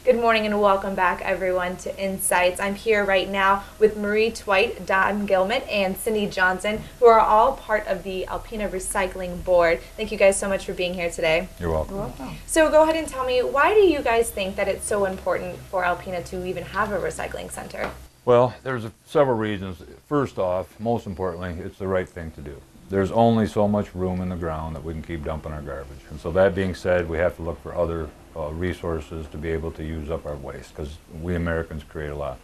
Good morning and welcome back, everyone, to Insights. I'm here right now with Marie Twite, Don Gilmet, and Cindy Johnson, who are all part of the Alpena Recycling Board. Thank you guys so much for being here today. You're welcome. You're welcome. So go ahead and tell me, why do you guys think that it's so important for Alpena to even have a recycling center? Well, there's several reasons. First off, most importantly, it's the right thing to do. There's only so much room in the ground that we can keep dumping our garbage. And so that being said, we have to look for other resources to be able to use up our waste, because we Americans create a lot.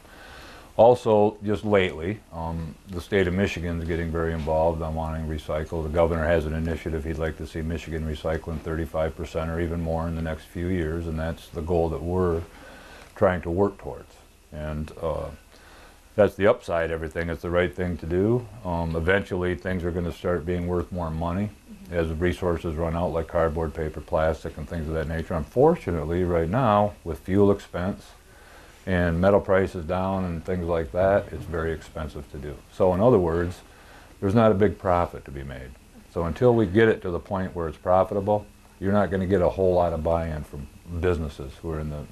Also, just lately, the state of Michigan is getting very involved on wanting to recycle. The governor has an initiative he'd like to see Michigan recycling 35% or even more in the next few years, and that's the goal that we're trying to work towards. And that's the upside. Everything is the right thing to do. Eventually, things are going to start being worth more money as resources run out, like cardboard, paper, plastic, and things of that nature. Unfortunately, right now, with fuel expense and metal prices down and things like that, it's very expensive to do. So in other words, there's not a big profit to be made. So until we get it to the point where it's profitable, you're not going to get a whole lot of buy-in from businesses who are in the,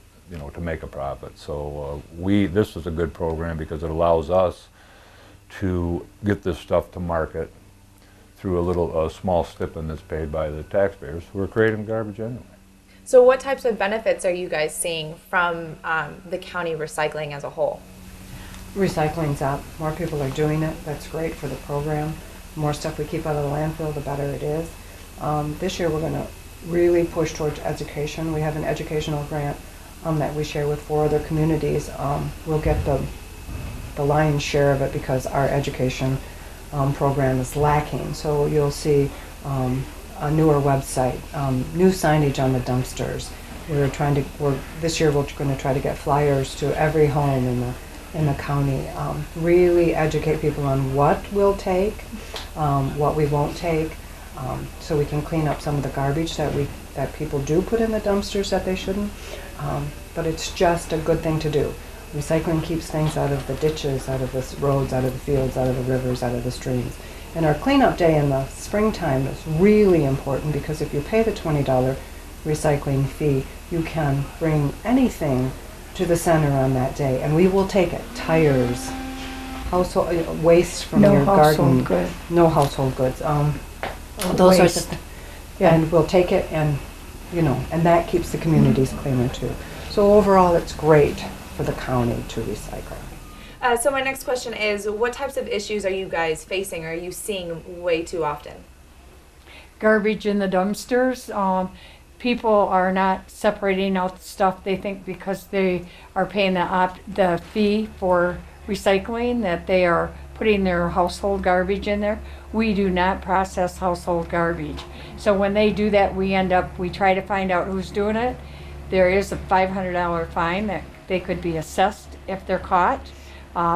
to make a profit. So this is a good program because it allows us to get this stuff to market through a small stipend that's paid by the taxpayers who are creating garbage anyway. So what types of benefits are you guys seeing from the county recycling as a whole? Recycling's up. More people are doing it. That's great for the program. The more stuff we keep out of the landfill, the better it is. This year we're going to really push towards education. We have an educational grant that we share with 4 other communities. We'll get the lion's share of it because our education program is lacking. So you'll see a newer website, new signage on the dumpsters. This year we're going to try to get flyers to every home in the county. Really educate people on what we'll take, what we won't take, so we can clean up some of the garbage that people do put in the dumpsters that they shouldn't. But it's just a good thing to do. Recycling keeps things out of the ditches, out of the roads, out of the fields, out of the rivers, out of the streams. And our cleanup day in the springtime is really important because if you pay the $20 recycling fee, you can bring anything to the center on that day, and we will take it. Tires, household waste from your garden. No household goods. Those sorts of things. Yeah. And we'll take it, and and that keeps the communities cleaner too. So overall, it's great for the county to recycle. So my next question is, what types of issues are you guys facing or are you seeing way too often? Garbage in the dumpsters. People are not separating out the stuff. They think because they are paying the fee for recycling that they are putting their household garbage in there. We do not process household garbage. So when they do that, we try to find out who's doing it. There is a $500 fine that they could be assessed if they're caught.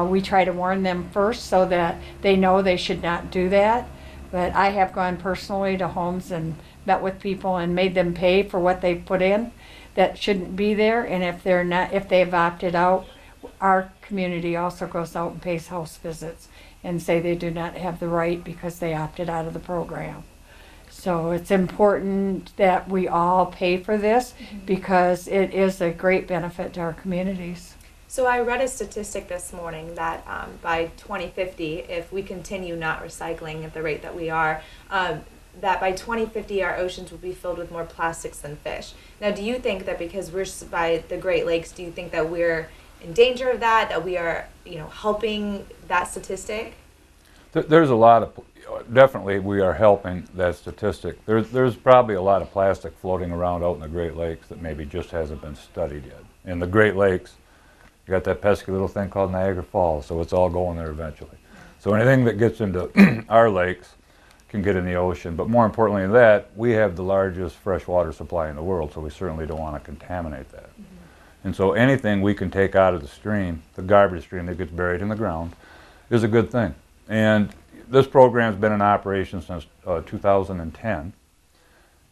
We try to warn them first so that they know they should not do that. But I have gone personally to homes and met with people and made them pay for what they put in that shouldn't be there. And if they've opted out, our community also goes out and pays house visits and say they do not have the right because they opted out of the program. So it's important that we all pay for this because it is a great benefit to our communities. So I read a statistic this morning that by 2050, if we continue not recycling at the rate that we are, that by 2050 our oceans will be filled with more plastics than fish. Now, do you think that because we're by the Great Lakes, do you think that we're in danger of that we are, helping that statistic? There's a lot of, definitely we are helping that statistic. There's probably a lot of plastic floating around out in the Great Lakes that maybe just hasn't been studied yet. In the Great Lakes, you got that pesky little thing called Niagara Falls, so it's all going there eventually. So anything that gets into our lakes can get in the ocean, but more importantly than that, we have the largest freshwater supply in the world, so we certainly don't want to contaminate that. And so anything we can take out of the stream, the garbage stream that gets buried in the ground, is a good thing. And this program's been in operation since 2010.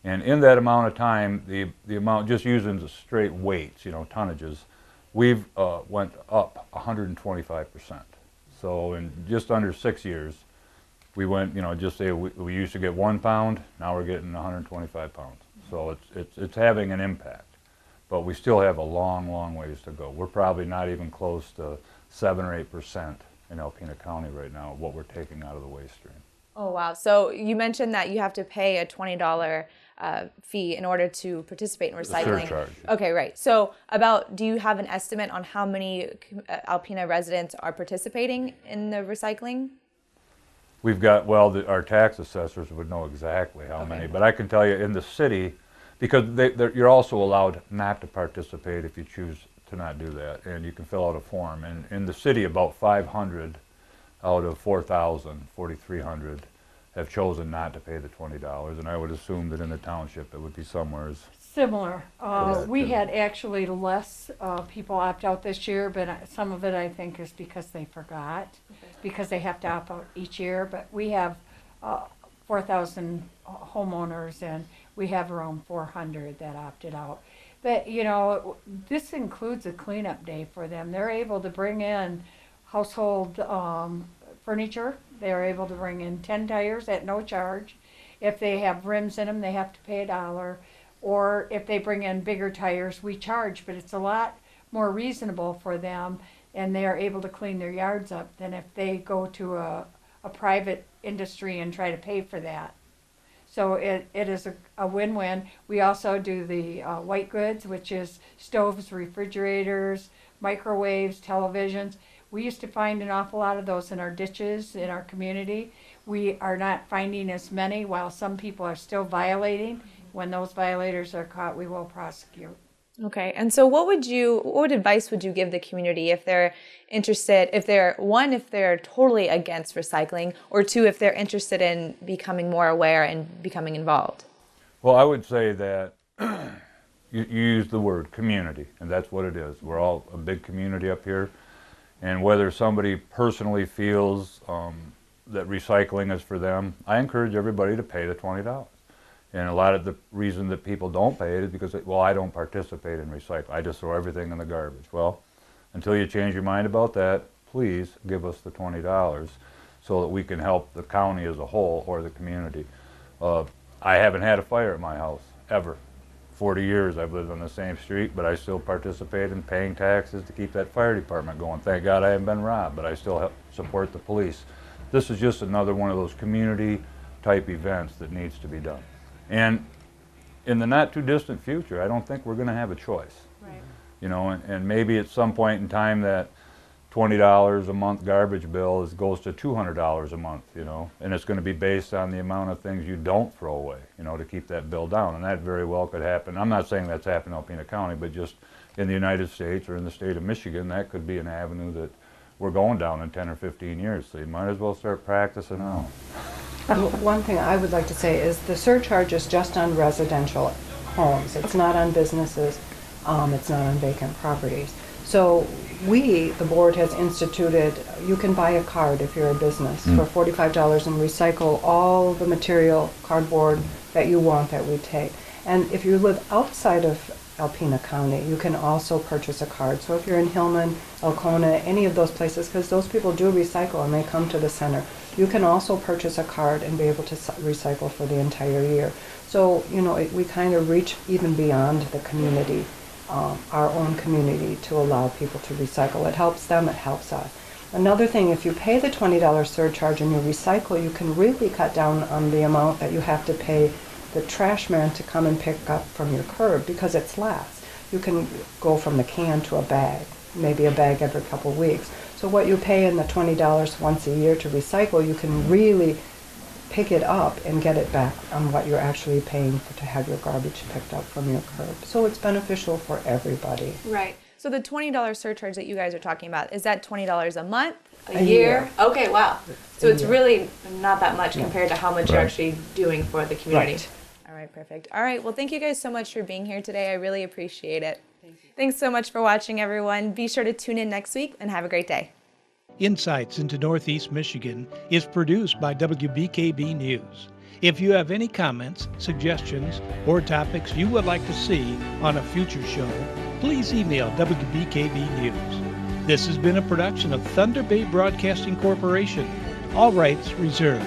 And in that amount of time, the amount, just using the straight weights, tonnages, we've went up 125%. So in just under 6 years, we went, just say we used to get 1 pound, now we're getting 125 pounds. So it's having an impact. but we still have a long, long ways to go. We're probably not even close to 7 or 8% in Alpena County right now of what we're taking out of the waste stream. Oh, wow. So you mentioned that you have to pay a $20 fee in order to participate in recycling. Surcharge. Okay, right. So do you have an estimate on how many Alpena residents are participating in the recycling? We've got, our tax assessors would know exactly how many, but I can tell you in the city, because you're also allowed not to participate if you choose to not do that, and you can fill out a form. And in the city, about 500 out of 4,300 have chosen not to pay the $20, and I would assume that in the township it would be somewhere. Similar. We Good. had actually less people opt out this year, but some of it I think is because they forgot, because they have to opt out each year. But we have 4,000 homeowners, and we have around 400 that opted out. But this includes a cleanup day for them. They're able to bring in household furniture. They're able to bring in 10 tires at no charge. If they have rims in them, they have to pay $1. Or if they bring in bigger tires, we charge, but it's a lot more reasonable for them, and they are able to clean their yards up than if they go to a private industry and try to pay for that. So it is a win-win. We also do the white goods, which is stoves, refrigerators, microwaves, televisions. We used to find an awful lot of those in our ditches in our community. We are not finding as many, while some people are still violating. When those violators are caught, we will prosecute. Okay, and so what advice would you give the community if they're interested, if they're totally against recycling, or two, if they're interested in becoming more aware and becoming involved? Well, I would say that you use the word community, and that's what it is. We're all a big community up here, and whether somebody personally feels that recycling is for them, I encourage everybody to pay the $20. And a lot of the reason that people don't pay it is because, I don't participate in recycling. I just throw everything in the garbage. Well, until you change your mind about that, please give us the $20 so that we can help the county as a whole or the community. I haven't had a fire at my house, ever. 40 years I've lived on the same street, but I still participate in paying taxes to keep that fire department going. Thank God I haven't been robbed, but I still help support the police. This is just another one of those community-type events that needs to be done. And in the not too distant future, I don't think we're going to have a choice. Right. And maybe at some point in time that $20 a month garbage bill goes to $200 a month, and it's going to be based on the amount of things you don't throw away, to keep that bill down. And that very well could happen. I'm not saying that's happened in Alpena County, but just in the United States or in the state of Michigan, that could be an avenue that we're going down in 10 or 15 years. So you might as well start practicing now. One thing I would like to say is the surcharge is just on residential homes. It's not on businesses. It's not on vacant properties. So the board has instituted, you can buy a card if you're a business for $45 and recycle all the material, cardboard that you want that we take. And if you live outside of Alpena County, you can also purchase a card. So if you're in Hillman, Elkona, any of those places, because those people do recycle and they come to the center, you can also purchase a card and be able to recycle for the entire year. So, we kind of reach even beyond the community, our own community, to allow people to recycle. It helps them, it helps us. Another thing, if you pay the $20 surcharge and you recycle, you can really cut down on the amount that you have to pay the trash man to come and pick up from your curb, because it's less. You can go from the can to a bag, maybe a bag every couple of weeks. So what you pay in the $20 once a year to recycle, you can really pick it up and get it back on what you're actually paying to have your garbage picked up from your curb. So it's beneficial for everybody. Right. So the $20 surcharge that you guys are talking about, is that $20 a month, A year. Okay, wow. So it's year. really not that much compared to how much you're Right. actually doing for the community. Right. All right, perfect. All right, well, thank you guys so much for being here today. I really appreciate it. Thanks so much for watching, everyone. Be sure to tune in next week and have a great day. Insights into Northeast Michigan is produced by WBKB News. If you have any comments, suggestions, or topics you would like to see on a future show, please email WBKB News. This has been a production of Thunder Bay Broadcasting Corporation. All rights reserved.